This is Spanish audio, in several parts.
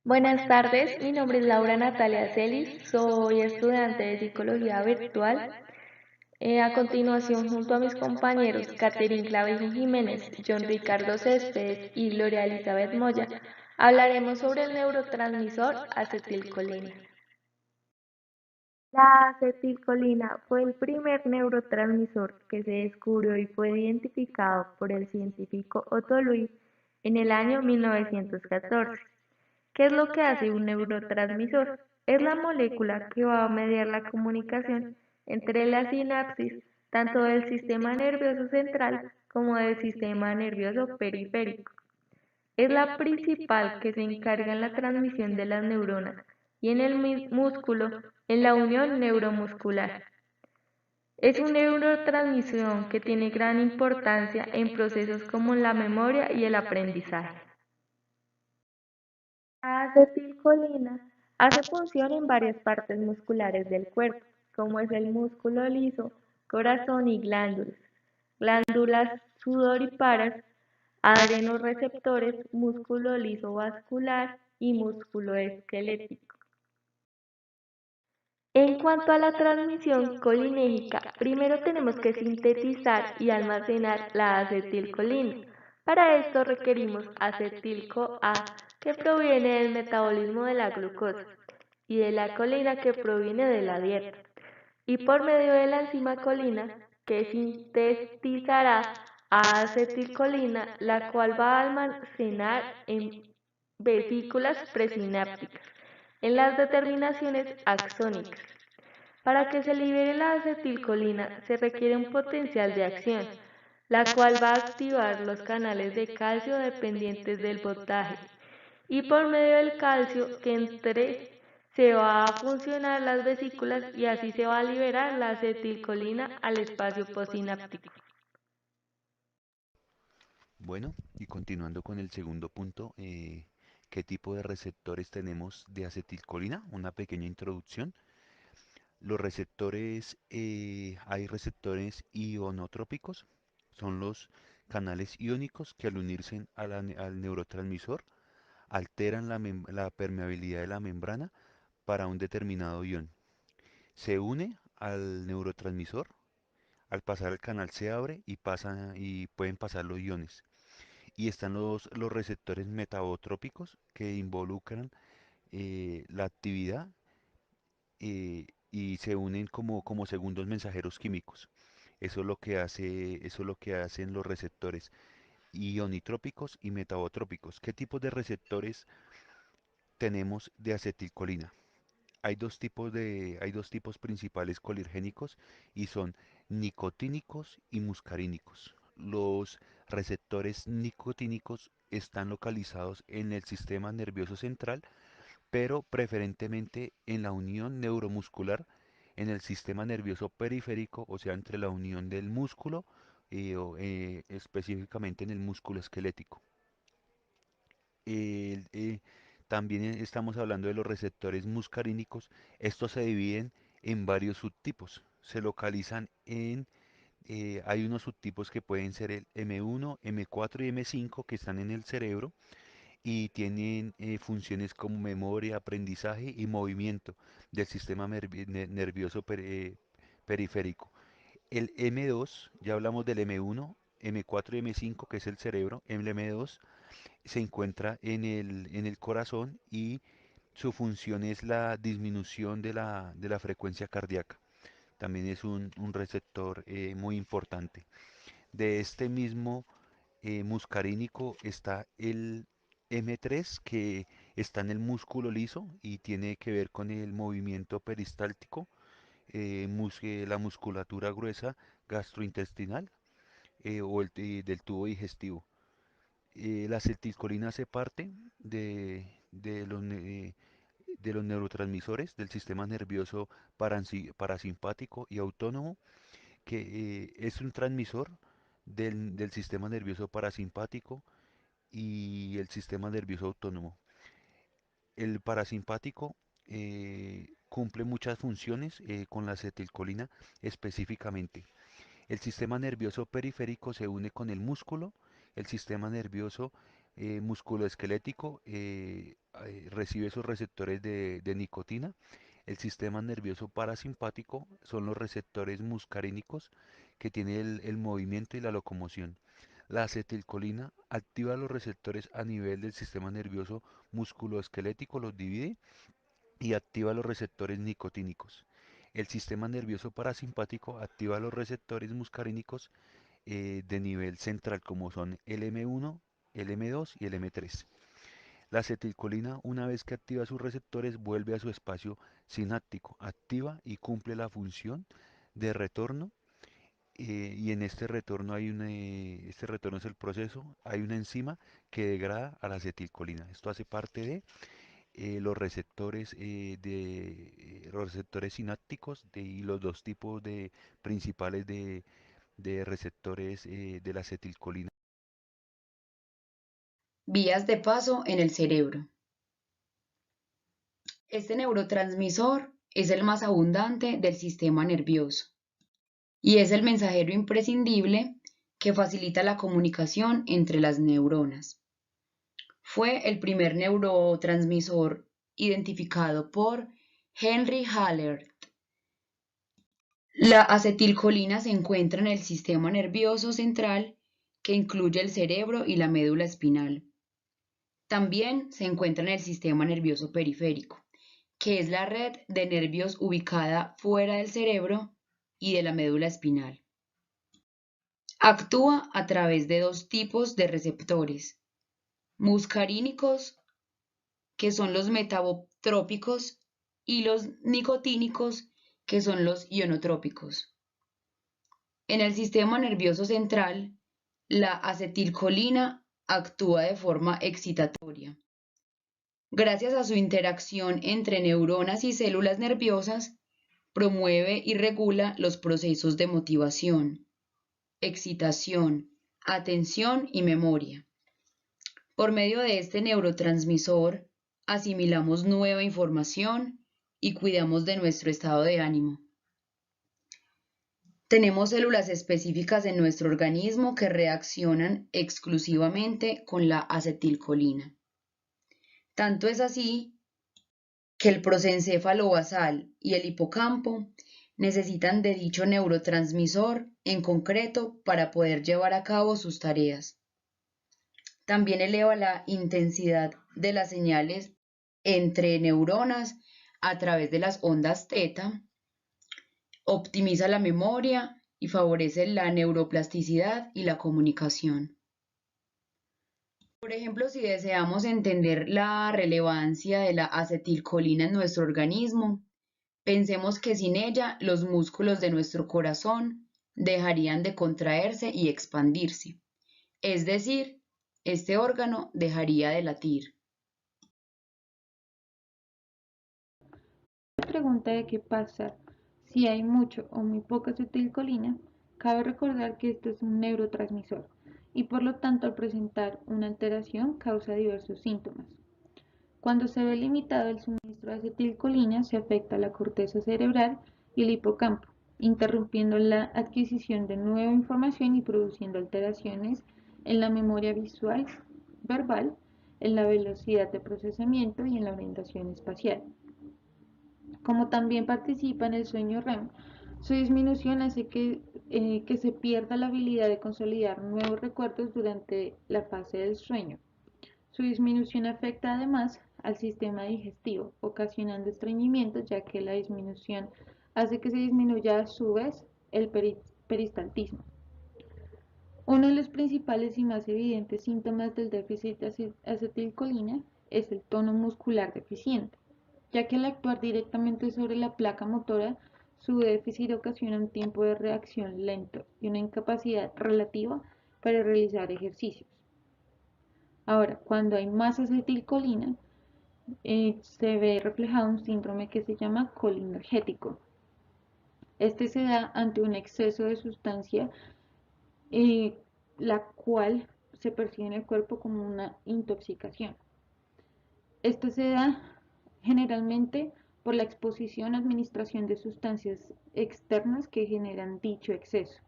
Buenas tardes, mi nombre es Laura Natalia Celis, soy estudiante de Psicología Virtual. A continuación, junto a mis compañeros Catherine Clavijo Jiménez, John Ricardo Céspedes y Gloria Elizabeth Moya, hablaremos sobre el neurotransmisor acetilcolina. La acetilcolina fue el primer neurotransmisor que se descubrió y fue identificado por el científico Otto Luis en el año 1914. ¿Qué es lo que hace un neurotransmisor? Es la molécula que va a mediar la comunicación entre la sinapsis tanto del sistema nervioso central como del sistema nervioso periférico. Es la principal que se encarga en la transmisión de las neuronas y en el músculo en la unión neuromuscular. Es una neurotransmisión que tiene gran importancia en procesos como la memoria y el aprendizaje. La acetilcolina hace función en varias partes musculares del cuerpo, como es el músculo liso, corazón y glándulas, glándulas sudoríparas, adrenoreceptores, músculo liso vascular y músculo esquelético. En cuanto a la transmisión colinérgica, primero tenemos que sintetizar y almacenar la acetilcolina. Para esto requerimos acetil-CoA, que proviene del metabolismo de la glucosa, y de la colina, que proviene de la dieta. Y por medio de la enzima colina, que sintetizará a acetilcolina, la cual va a almacenar en vesículas presinápticas, en las determinaciones axónicas. Para que se libere la acetilcolina se requiere un potencial de acción, la cual va a activar los canales de calcio dependientes del voltaje, y por medio del calcio que entre se va a funcionar las vesículas y así se va a liberar la acetilcolina al espacio postsináptico. Bueno, y continuando con el segundo punto, ¿qué tipo de receptores tenemos de acetilcolina? Una pequeña introducción. Los receptores, hay receptores ionotrópicos, son los canales iónicos que al unirse al neurotransmisor alteran la permeabilidad de la membrana para un determinado ion. Se une al neurotransmisor, al pasar el canal se abre y pueden pasar los iones. Y están los receptores metabotrópicos que involucran la actividad y se unen como segundos mensajeros químicos. Eso es lo que hacen los receptores ionitrópicos y metabotrópicos. ¿Qué tipos de receptores tenemos de acetilcolina? Hay dos tipos principales colinérgicos y son nicotínicos y muscarínicos. Los receptores nicotínicos están localizados en el sistema nervioso central, pero preferentemente en la unión neuromuscular, en el sistema nervioso periférico, o sea, entre la unión del músculo específicamente en el músculo esquelético. El, también estamos hablando de los receptores muscarínicos. Estos se dividen en varios subtipos. Se localizan hay unos subtipos que pueden ser el M1, M4 y M5 que están en el cerebro y tienen funciones como memoria, aprendizaje y movimiento del sistema nervioso periférico. El M2, ya hablamos del M1, M4 y M5, que es el cerebro. El M2 se encuentra en el corazón y su función es la disminución de la frecuencia cardíaca. También es un receptor muy importante. De este mismo muscarínico está el M3, que está en el músculo liso y tiene que ver con el movimiento peristáltico, la musculatura gruesa gastrointestinal del tubo digestivo. La acetilcolina hace parte de los neurotransmisores del sistema nervioso parasimpático y autónomo, que es un transmisor del sistema nervioso parasimpático y el sistema nervioso autónomo. El parasimpático cumple muchas funciones con la acetilcolina específicamente. El sistema nervioso periférico se une con el músculo, el sistema nervioso musculoesquelético recibe esos receptores de nicotina. El sistema nervioso parasimpático son los receptores muscarínicos que tienen el movimiento y la locomoción. La acetilcolina activa los receptores a nivel del sistema nervioso musculoesquelético, los divide y activa los receptores nicotínicos. El sistema nervioso parasimpático activa los receptores muscarínicos de nivel central como son el M1, el M2 y el M3. La acetilcolina, una vez que activa sus receptores, vuelve a su espacio sináptico, activa y cumple la función de retorno. Y en este retorno este retorno es el proceso, hay una enzima que degrada a la acetilcolina. Esto hace parte de los receptores sinápticos y los dos tipos de principales de receptores de la acetilcolina. Vías de paso en el cerebro. Este neurotransmisor es el más abundante del sistema nervioso y es el mensajero imprescindible que facilita la comunicación entre las neuronas. Fue el primer neurotransmisor identificado por Henry Haller. La acetilcolina se encuentra en el sistema nervioso central que incluye el cerebro y la médula espinal. También se encuentra en el sistema nervioso periférico, que es la red de nervios ubicada fuera del cerebro y de la médula espinal. Actúa a través de dos tipos de receptores, muscarínicos, que son los metabotrópicos, y los nicotínicos, que son los ionotrópicos. En el sistema nervioso central, la acetilcolina actúa de forma excitatoria. Gracias a su interacción entre neuronas y células nerviosas, promueve y regula los procesos de motivación, excitación, atención y memoria. Por medio de este neurotransmisor, asimilamos nueva información y cuidamos de nuestro estado de ánimo. Tenemos células específicas en nuestro organismo que reaccionan exclusivamente con la acetilcolina. Tanto es así que el prosencéfalo basal y el hipocampo necesitan de dicho neurotransmisor en concreto para poder llevar a cabo sus tareas. También eleva la intensidad de las señales entre neuronas a través de las ondas teta, optimiza la memoria y favorece la neuroplasticidad y la comunicación. Por ejemplo, si deseamos entender la relevancia de la acetilcolina en nuestro organismo, pensemos que sin ella los músculos de nuestro corazón dejarían de contraerse y expandirse, es decir, este órgano dejaría de latir. La pregunta de qué pasa si hay mucho o muy poca acetilcolina, cabe recordar que esto es un neurotransmisor y por lo tanto al presentar una alteración causa diversos síntomas. Cuando se ve limitado el suministro de acetilcolina, se afecta la corteza cerebral y el hipocampo, interrumpiendo la adquisición de nueva información y produciendo alteraciones en la memoria visual, verbal, en la velocidad de procesamiento y en la orientación espacial. Como también participa en el sueño REM, su disminución hace que se pierda la habilidad de consolidar nuevos recuerdos durante la fase del sueño. Su disminución afecta además al sistema digestivo, ocasionando estreñimiento, ya que la disminución hace que se disminuya a su vez el peristaltismo. Uno de los principales y más evidentes síntomas del déficit de acetilcolina es el tono muscular deficiente, ya que al actuar directamente sobre la placa motora, su déficit ocasiona un tiempo de reacción lento y una incapacidad relativa para realizar ejercicios. Ahora, cuando hay más acetilcolina, se ve reflejado un síndrome que se llama colinergético. Este se da ante un exceso de sustancia, la cual se percibe en el cuerpo como una intoxicación. Esto se da generalmente por la exposición o administración de sustancias externas que generan dicho exceso.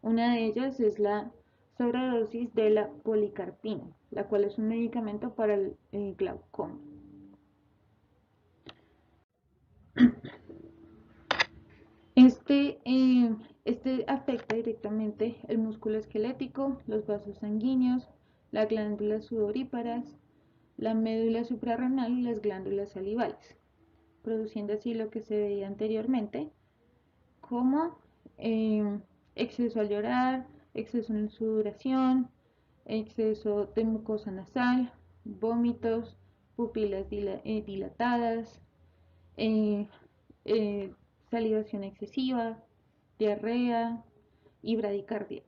Una de ellas es la sobredosis de la policarpina, la cual es un medicamento para el glaucoma. Este afecta directamente el músculo esquelético, los vasos sanguíneos, las glándulas sudoríparas, la médula suprarrenal y las glándulas salivales, produciendo así lo que se veía anteriormente como exceso al llorar, exceso en sudoración, exceso de mucosa nasal, vómitos, pupilas dilatadas, eh, eh, salivación excesiva, diarrea y bradicardia.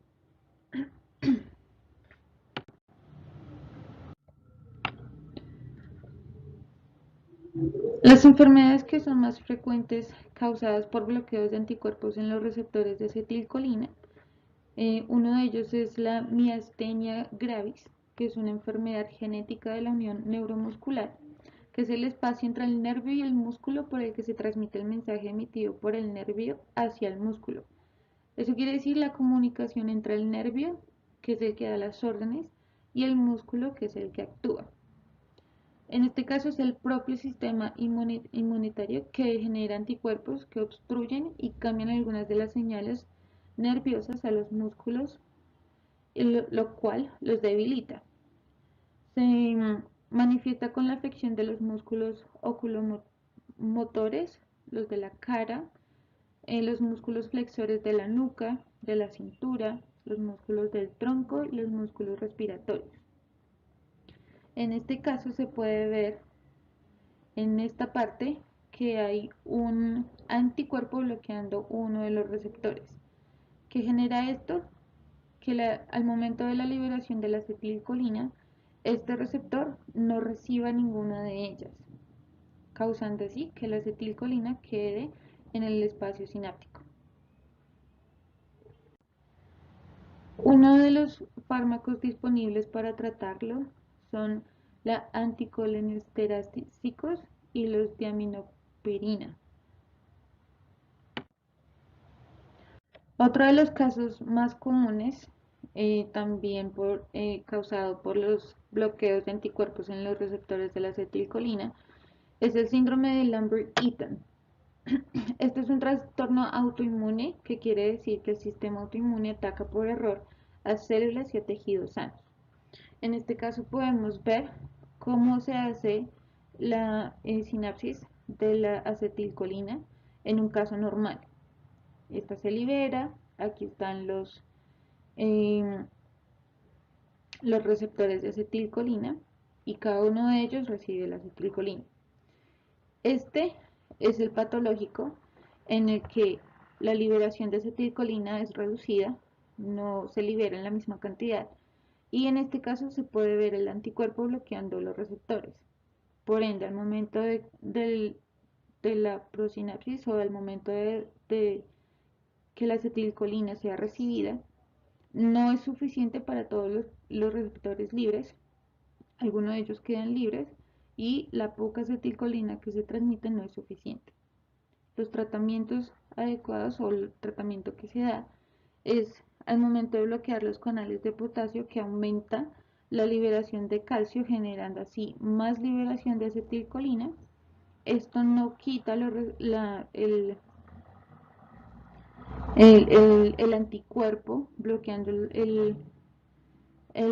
Las enfermedades que son más frecuentes causadas por bloqueos de anticuerpos en los receptores de acetilcolina, uno de ellos es la miastenia gravis, que es una enfermedad genética de la unión neuromuscular, que es el espacio entre el nervio y el músculo por el que se transmite el mensaje emitido por el nervio hacia el músculo. Eso quiere decir la comunicación entre el nervio, que es el que da las órdenes, y el músculo, que es el que actúa. En este caso es el propio sistema inmunitario que genera anticuerpos que obstruyen y cambian algunas de las señales nerviosas a los músculos, lo cual los debilita. Se manifiesta con la afección de los músculos oculomotores, los de la cara, los músculos flexores de la nuca, de la cintura, los músculos del tronco y los músculos respiratorios. En este caso se puede ver en esta parte que hay un anticuerpo bloqueando uno de los receptores. ¿Qué genera esto? Que al momento de la liberación de la acetilcolina, este receptor no reciba ninguna de ellas, causando así que la acetilcolina quede en el espacio sináptico. Uno de los fármacos disponibles para tratarlo son la anticolinestéricos y los diaminopirina. Otro de los casos más comunes, también causado por los bloqueos de anticuerpos en los receptores de la acetilcolina, es el síndrome de Lambert-Eaton. Este es un trastorno autoinmune que quiere decir que el sistema autoinmune ataca por error a células y a tejidos sanos. En este caso podemos ver cómo se hace la sinapsis de la acetilcolina en un caso normal. Esta se libera, aquí están los receptores de acetilcolina y cada uno de ellos recibe la acetilcolina. Este es el patológico en el que la liberación de acetilcolina es reducida, no se libera en la misma cantidad, y en este caso se puede ver el anticuerpo bloqueando los receptores. Por ende, al momento de la prosinapsis o al momento de que la acetilcolina sea recibida, no es suficiente para todos los receptores libres, algunos de ellos quedan libres y la poca acetilcolina que se transmite no es suficiente. Los tratamientos adecuados o el tratamiento que se da es al momento de bloquear los canales de potasio, que aumenta la liberación de calcio, generando así más liberación de acetilcolina. Esto no quita el anticuerpo bloqueando el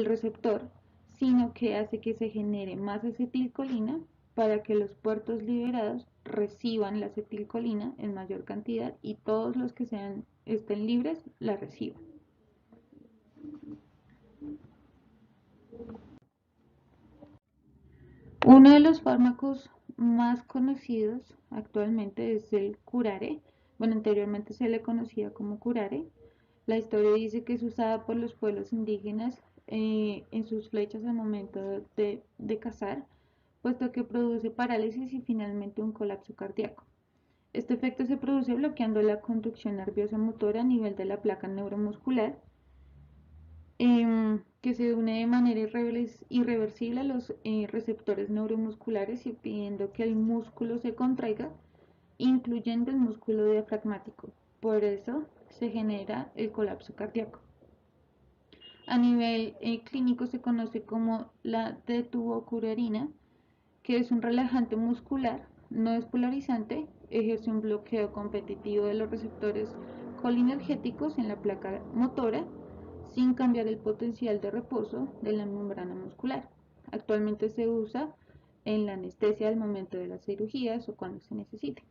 receptor, sino que hace que se genere más acetilcolina para que los puertos liberados reciban la acetilcolina en mayor cantidad y todos los que estén libres la reciban. Uno de los fármacos más conocidos actualmente es el curare. Bueno, anteriormente se le conocía como curare. La historia dice que es usada por los pueblos indígenas en sus flechas al momento de cazar, puesto que produce parálisis y finalmente un colapso cardíaco. Este efecto se produce bloqueando la conducción nerviosa motora a nivel de la placa neuromuscular, que se une de manera irreversible a los receptores neuromusculares, impidiendo que el músculo se contraiga, incluyendo el músculo diafragmático. Por eso se genera el colapso cardíaco. A nivel clínico se conoce como la detuocurarina, que es un relajante muscular no despolarizante ejerce un bloqueo competitivo de los receptores colinergéticos en la placa motora sin cambiar el potencial de reposo de la membrana muscular. Actualmente se usa en la anestesia al momento de las cirugías o cuando se necesite.